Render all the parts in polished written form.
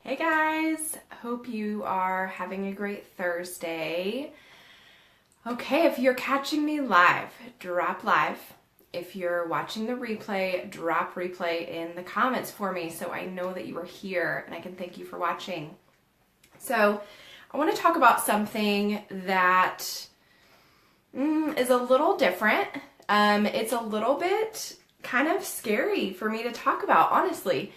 Hey guys, hope you are having a great Thursday. Okay, if you're catching me live, drop live. If you're watching the replay, drop replay in the comments for me so I know that you are here and I can thank you for watching. So, I want to talk about something that is a little different. It's a little bit kind of scary for me to talk about, honestly.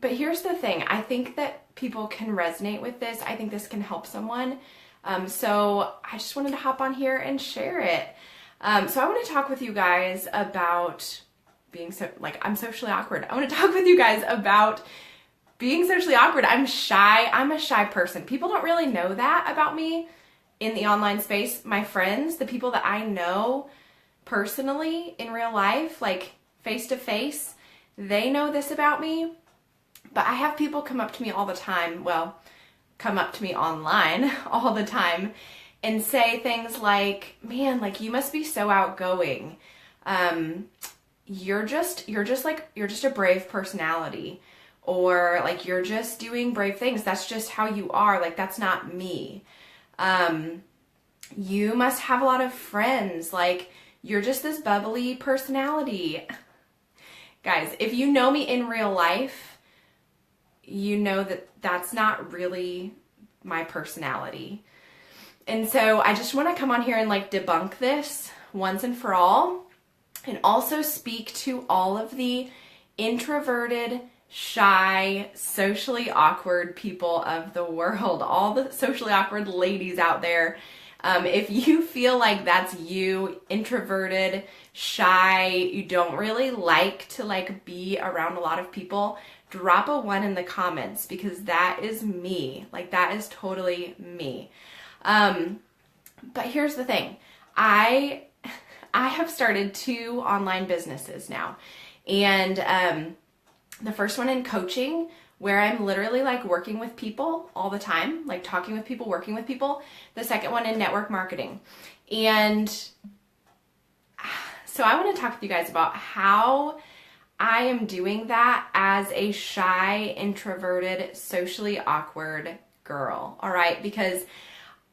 But here's the thing. I think that people can resonate with this. I think this can help someone. So I just wanted to hop on here and share it. So I want to talk with you guys about being I'm socially awkward. I want to talk with you guys about being socially awkward. I'm shy. I'm a shy person. People don't really know that about me in the online space. My friends, the people that I know personally in real life, like face to face, they know this about me. But I have people come up to me all the time, come up to me online all the time and say things like, man, like you must be so outgoing. You're just a brave personality, or like you're just doing brave things. That's just how you are. Like that's not me. You must have a lot of friends. Like you're just this bubbly personality. Guys, if you know me in real life, you know that that's not really my personality. And so I just want to come on here and like debunk this once and for all, and also speak to all of the introverted, shy, socially awkward people of the world, all the socially awkward ladies out there. If you feel like that's you, introverted, shy, you don't really like to like be around a lot of people, drop a 1 in the comments, because that is me. Like that is totally me. But here's the thing. I have started 2 online businesses now. And the first one in coaching, where I'm literally like working with people all the time, like talking with people, working with people. The second one in network marketing. And so I want to talk with you guys about how I am doing that as a shy, introverted, socially awkward girl. All right. Because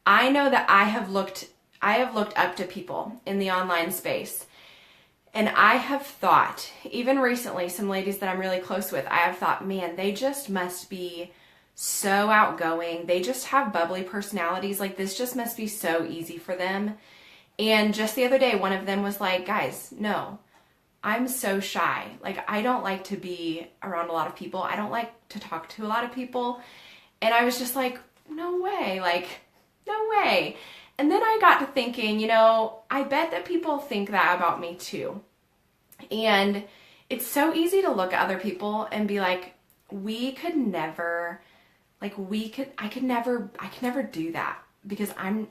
I know that I have looked up to people in the online space. And I have thought, even recently, some ladies that I'm really close with, I have thought, man, they just must be so outgoing. They just have bubbly personalities. Like this just must be so easy for them. And just the other day, one of them was like, guys, no, I'm so shy. Like I don't like to be around a lot of people. I don't like to talk to a lot of people. And I was just like, no way, like no way. And then I got to thinking, I bet that people think that about me too. And it's so easy to look at other people and be like, I could never do that because I'm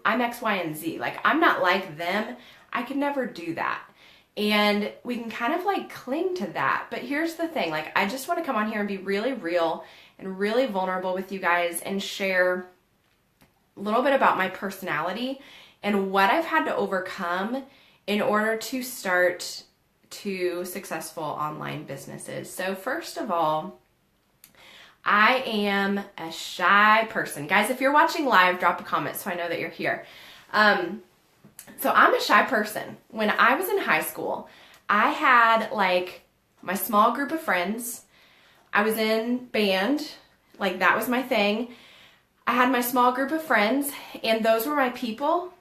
X, Y, and Z. Like I'm not like them. I could never do that. And we can kind of like cling to that. But here's the thing, like I just want to come on here and be really real and really vulnerable with you guys and share a little bit about my personality and what I've had to overcome in order to start 2 successful online businesses. So first of all, I am a shy person. Guys, if you're watching live, drop a comment so I know that you're here. So I'm a shy person. When I was in high school, I had like my small group of friends. I was in band, like that was my thing. I had my small group of friends, and those were my people.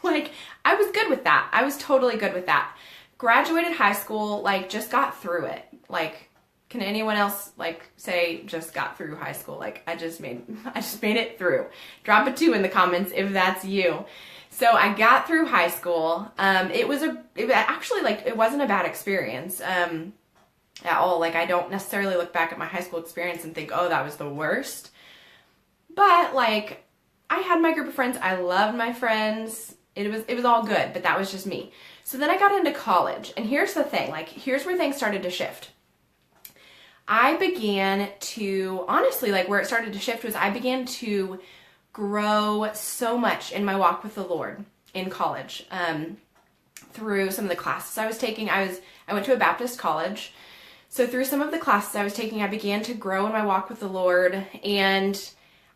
Like, I was good with that. I was totally good with that. Graduated high school, like, just got through it. Like, can anyone else, like, say just got through high school? Like, I just made it through. Drop a 2 in the comments if that's you. So I got through high school. It wasn't a bad experience. At all. Like I don't necessarily look back at my high school experience and think, oh, that was the worst. But like I had my group of friends. I loved my friends. It was all good, but that was just me. So then I got into college, and here's the thing, like here's where things started to shift. I began to, honestly, like where it started to shift was I began to grow so much in my walk with the Lord in college. Through some of the classes I was taking. I went to a Baptist college. So through some of the classes I was taking, I began to grow in my walk with the Lord, and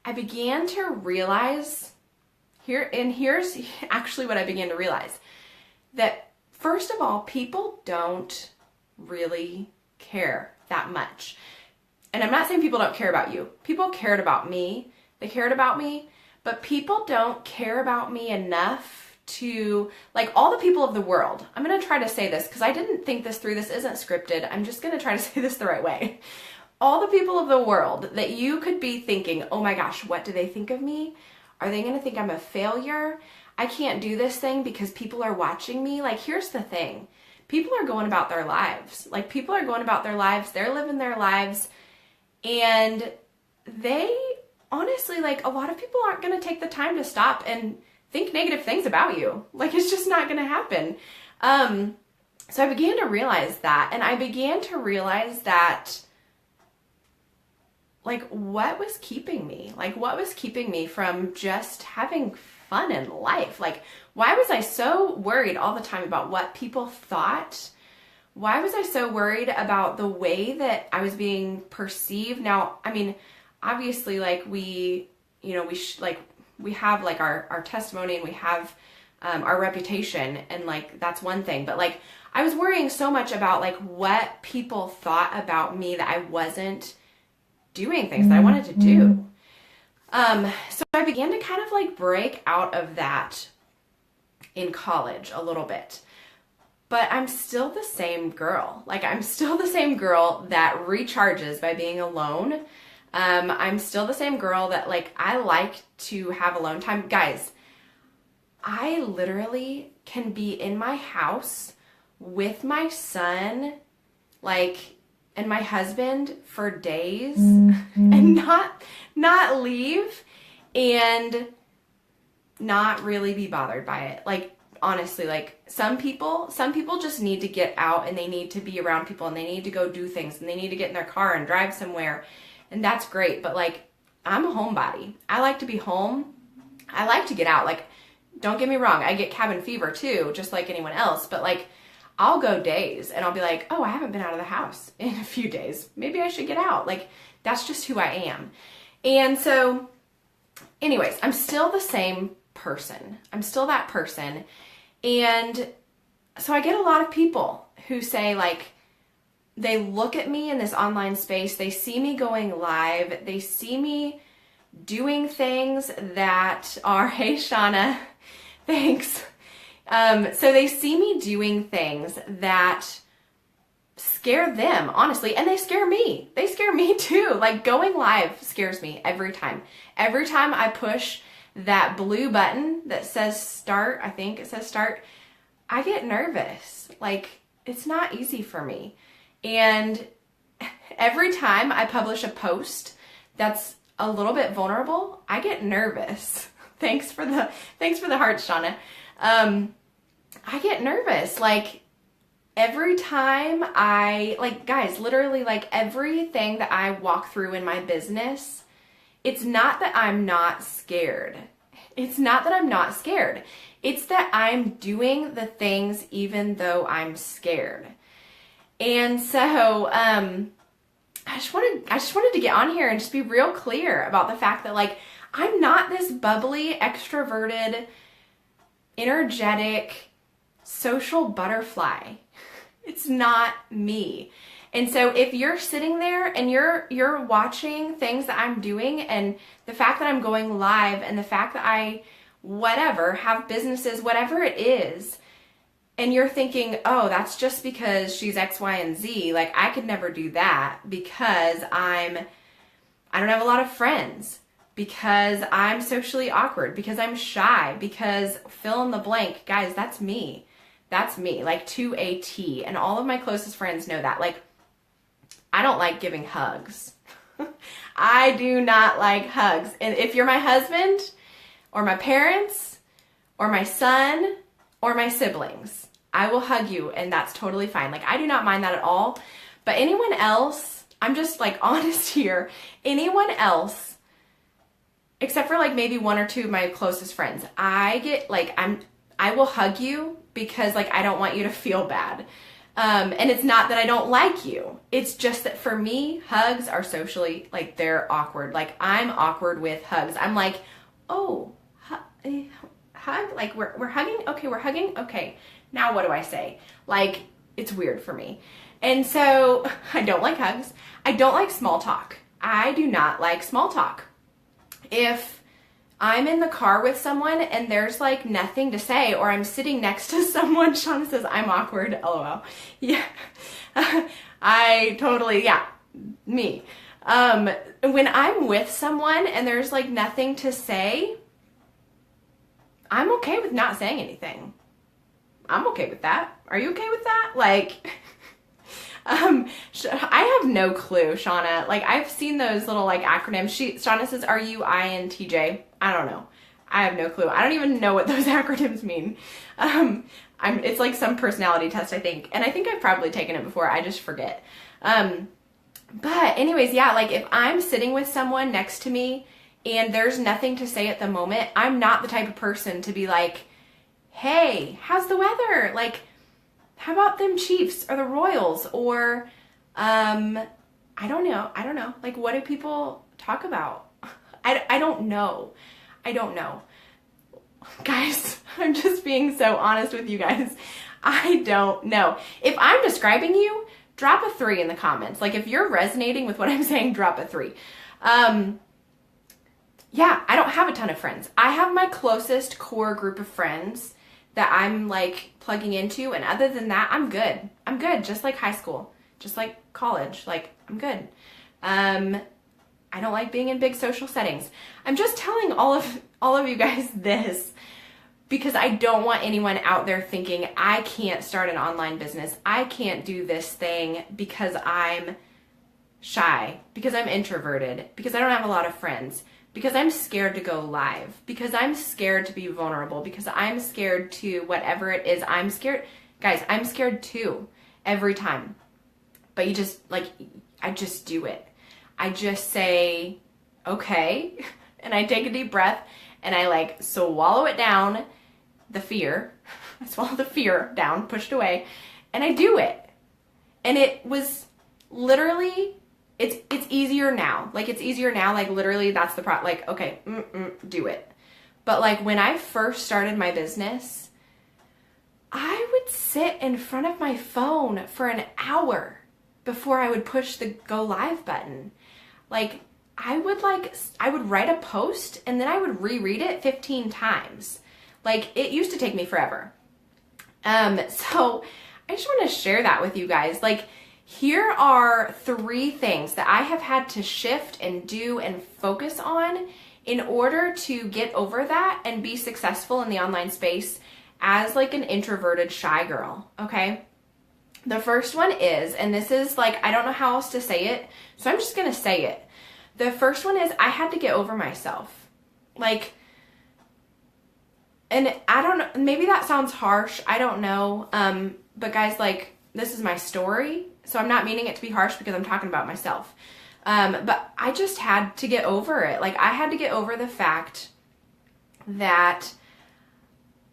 I began to realize here's actually what I began to realize, that first of all, people don't really care that much. And I'm not saying people don't care about you. People cared about me. They cared about me, but people don't care about me enough to, like, all the people of the world. I'm going to try to say this because I didn't think this through. This isn't scripted. I'm just going to try to say this the right way. All the people of the world that you could be thinking, oh my gosh, what do they think of me? Are they going to think I'm a failure? I can't do this thing because people are watching me. Like, here's the thing. People are going about their lives. Like, people are going about their lives. They're living their lives. And they, honestly, like, a lot of people aren't going to take the time to stop and think negative things about you. Like, it's just not going to happen. So I began to realize that. And I began to realize that, like, what was keeping me? Like, what was keeping me from just having fun in life? Like, why was I so worried all the time about what people thought? Why was I so worried about the way that I was being perceived? Now, I mean, obviously, like, we have like our testimony, and we have our reputation, and like, that's one thing. But like, I was worrying so much about like what people thought about me that I wasn't doing things that I wanted to do. So I began to kind of like break out of that in college a little bit. But I'm still the same girl. Like, I'm still the same girl that recharges by being alone. I'm still the same girl that, like, I like to have alone time. Guys, I literally can be in my house with my son, like, and my husband for days and not leave and not really be bothered by it. Like, honestly, like, some people just need to get out, and they need to be around people, and they need to go do things, and they need to get in their car and drive somewhere. And that's great. But like, I'm a homebody. I like to be home. I like to get out. Like, don't get me wrong. I get cabin fever too, just like anyone else. But like, I'll go days and I'll be like, oh, I haven't been out of the house in a few days. Maybe I should get out. Like, that's just who I am. And so anyways, I'm still the same person. I'm still that person. And so I get a lot of people who say, like, they look at me in this online space, they see me going live, they see me doing things that are, hey Shauna, thanks. So they see me doing things that scare them, honestly, and they scare me. They scare me too. Like, going live scares me every time. Every time I push that blue button that says start, I think it says start, I get nervous. Like, it's not easy for me. And every time I publish a post that's a little bit vulnerable, I get nervous. Thanks for the hearts, Shauna. I get nervous. Like, every time guys, literally, like, everything that I walk through in my business, it's not that I'm not scared. It's not that I'm not scared. It's that I'm doing the things even though I'm scared. And so, I just wanted to get on here and just be real clear about the fact that, like, I'm not this bubbly, extroverted, energetic, social butterfly. It's not me. And so if you're sitting there and you're watching things that I'm doing, and the fact that I'm going live, and the fact that I have businesses, whatever it is, and you're thinking, oh, that's just because she's X, Y, and Z. Like, I could never do that because I don't have a lot of friends, because I'm socially awkward, because I'm shy, because fill in the blank. Guys, that's me. That's me, like, to a T. And all of my closest friends know that. Like, I don't like giving hugs. I do not like hugs. And if you're my husband, or my parents, or my son, or my siblings, I will hug you, and that's totally fine. Like, I do not mind that at all. But anyone else, I'm just, like, honest here, anyone else, except for, like, maybe one or two of my closest friends, I get, like, I will hug you because, like, I don't want you to feel bad. And it's not that I don't like you. It's just that for me, hugs are socially, like, they're awkward. Like, I'm awkward with hugs. I'm like, oh, hug? Like, we're hugging? Okay, we're hugging? Okay, now what do I say? Like, it's weird for me. And so I don't like hugs. I don't like small talk. I do not like small talk. If I'm in the car with someone and there's like nothing to say, or I'm sitting next to someone, Shauna says, I'm awkward, LOL. Yeah, I totally, yeah, me. When I'm with someone and there's like nothing to say, I'm okay with not saying anything. I'm okay with that. Are you okay with that? Like, I have no clue, Shauna. Like, I've seen those little like acronyms. Shauna says, are you INTJ? I don't know. I have no clue. I don't even know what those acronyms mean. It's like some personality test, I think. And I think I've probably taken it before. I just forget. But anyways, yeah, like if I'm sitting with someone next to me and there's nothing to say at the moment, I'm not the type of person to be like, hey, how's the weather? Like, how about them Chiefs or the Royals? Or, I don't know. Like, what do people talk about? I don't know. I don't know. Guys, I'm just being so honest with you guys. I don't know. If I'm describing you, drop a 3 in the comments. Like, if you're resonating with what I'm saying, drop a 3. Yeah, I don't have a ton of friends. I have my closest core group of friends that I'm like plugging into, and other than that, I'm good. I'm good, just like high school, just like college. Like, I'm good. I don't like being in big social settings. I'm just telling all of you guys this because I don't want anyone out there thinking I can't start an online business. I can't do this thing because I'm shy, because I'm introverted, because I don't have a lot of friends, because I'm scared to go live, because I'm scared to be vulnerable, because I'm scared to whatever it is. I'm scared. Guys, I'm scared too every time. But you just, like, I just do it. I just say, okay, and I take a deep breath and I like swallow it down, the fear. I swallow the fear down, pushed away, and I do it. And it was literally, it's easier now. Like, it's easier now. Like, literally, that's the like, okay, do it. But like when I first started my business, I would sit in front of my phone for an hour before I would push the go live button. Like, I would write a post and then I would reread it 15 times. Like, it used to take me forever. So I just want to share that with you guys. Like, here are 3 things that I have had to shift and do and focus on in order to get over that and be successful in the online space as like an introverted shy girl, okay? The first one is, and this is like, I don't know how else to say it, so I'm just going to say it. The first one is I had to get over myself. Like, and I don't know, maybe that sounds harsh. I don't know. But guys, like, this is my story. So I'm not meaning it to be harsh because I'm talking about myself. But I just had to get over it. Like, I had to get over the fact that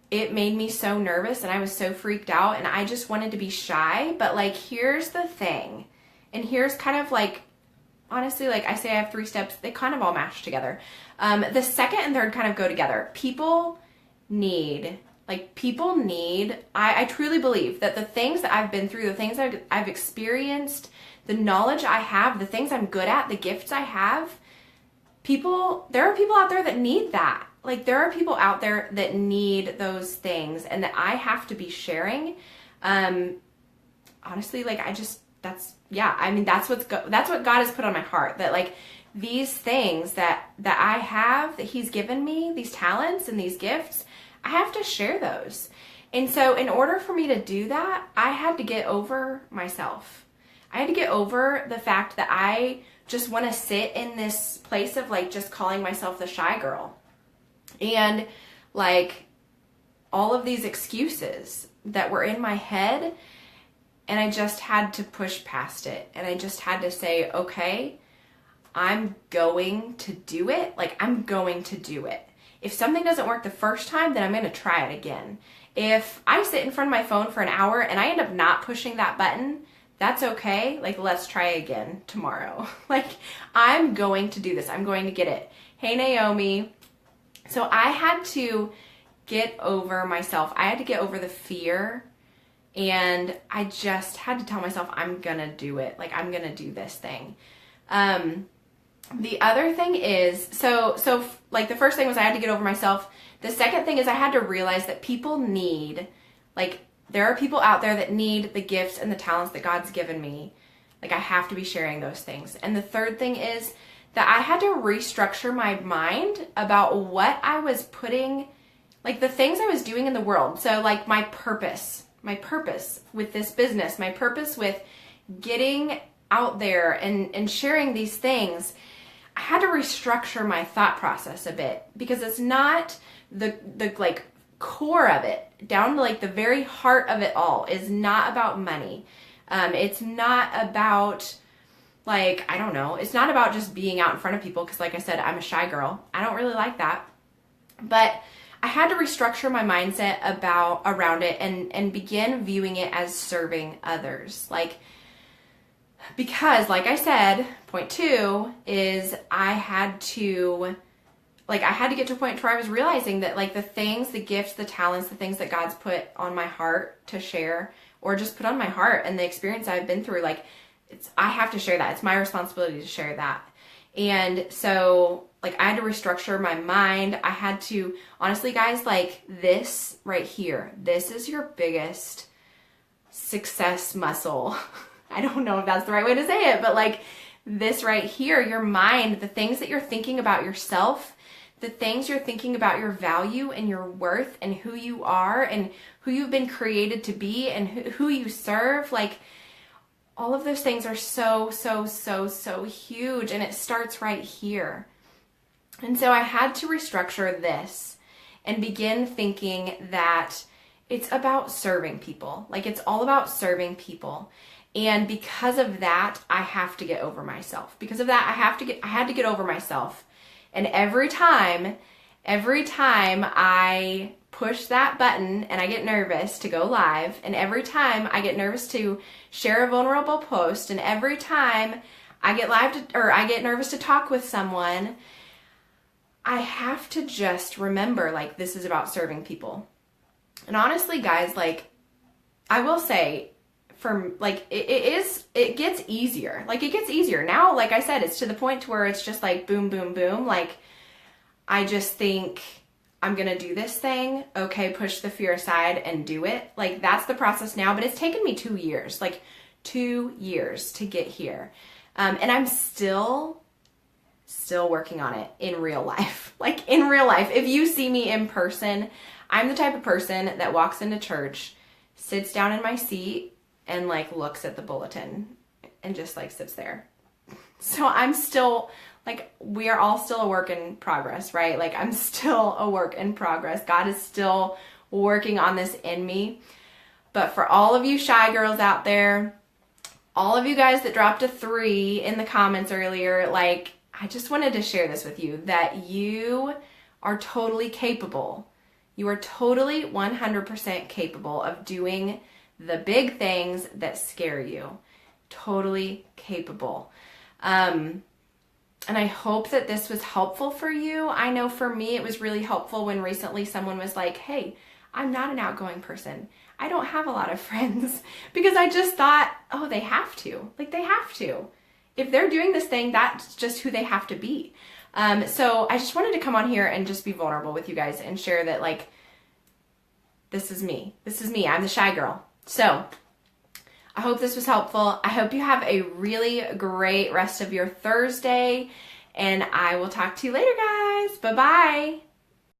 it made me so nervous and I was so freaked out and I just wanted to be shy. But like, here's the thing. And here's kind of like, honestly, like I say, I have 3 steps. They kind of all match together. The second and third kind of go together. I truly believe that the things that I've been through, the things I've experienced, the knowledge I have, the things I'm good at, the gifts I have, there are people out there that need that. Like, there are people out there that need those things and that I have to be sharing. Honestly, like, that's what God has put on my heart, that like these things that I have, that He's given me, these talents and these gifts, I have to share those. And so in order for me to do that, I had to get over myself. I had to get over the fact that I just want to sit in this place of like just calling myself the shy girl. And like all of these excuses that were in my head, and I just had to push past it. And I just had to say, okay, I'm going to do it. Like, I'm going to do it. If something doesn't work the first time, then I'm going to try it again. if I sit in front of my phone for an hour and I end up not pushing that button, that's okay. Like, let's try again tomorrow. Like, I'm going to do this. I'm going to get it. Hey, Naomi. So I had to get over myself. I had to get over the fear, and I just had to tell myself, I'm gonna do it. Like, I'm gonna do this thing. The other thing is, so like the first thing was I had to get over myself. The second thing is I had to realize that people need, like, there are people out there that need the gifts and the talents that God's given me. Like, I have to be sharing those things. And the third thing is that I had to restructure my mind about what I was putting, like the things I was doing in the world. So like my purpose with this business, my purpose with getting out there and sharing these things. I had to restructure my thought process a bit, because it's not the like core of it, down to like the very heart of it all is not about money. It's not about, like, I don't know, it's not about just being out in front of people, because like I said, I'm a shy girl. I don't really like that. But I had to restructure my mindset around it and begin viewing it as serving others. Like, because like I said, point 2 is I had to get to a point where I was realizing that like the things, the gifts, the talents, the things that God's put on my heart to share, or just put on my heart, and the experience I've been through, like, I have to share that. It's my responsibility to share that. And so like I had to restructure my mind. I had to, honestly guys, like this right here, this is your biggest success muscle. I don't know if that's the right way to say it, but like this right here, your mind, the things that you're thinking about yourself, the things you're thinking about your value and your worth and who you are and who you've been created to be and who you serve, like all of those things are so, so, so, so huge, and it starts right here. And so I had to restructure this and begin thinking that it's about serving people. Like, it's all about serving people. And because of that, I have to get over myself. Because of that, I had to get over myself. And every time I push that button and I get nervous to go live, and every time I get nervous to share a vulnerable post, and every time I get nervous to talk with someone, I have to just remember, like, this is about serving people. And honestly, guys, like, I will say, it gets easier. Like, it gets easier. Now, like I said, it's to the point to where it's just like boom, boom, boom. Like, I just think I'm going to do this thing. Okay, push the fear aside and do it. Like, that's the process now, but it's taken me 2 years, like 2 years to get here. And I'm still working on it in real life. Like, in real life, if you see me in person, I'm the type of person that walks into church, sits down in my seat, and like looks at the bulletin and just like sits there. So I'm still, like, we are all still a work in progress, right? Like, I'm still a work in progress. God is still working on this in me. But for all of you shy girls out there, all of you guys that dropped a 3 in the comments earlier, like, I just wanted to share this with you, that you are totally capable. You are totally 100% capable of doing the big things that scare you. Totally capable. And I hope that this was helpful for you. I know for me, it was really helpful when recently someone was like, hey, I'm not an outgoing person. I don't have a lot of friends, because I just thought, oh, they have to. Like, they have to. If they're doing this thing, that's just who they have to be. So I just wanted to come on here and just be vulnerable with you guys and share that, like, this is me. This is me. I'm the shy girl. So I hope this was helpful. I hope you have a really great rest of your Thursday, and I will talk to you later, guys. Bye-bye.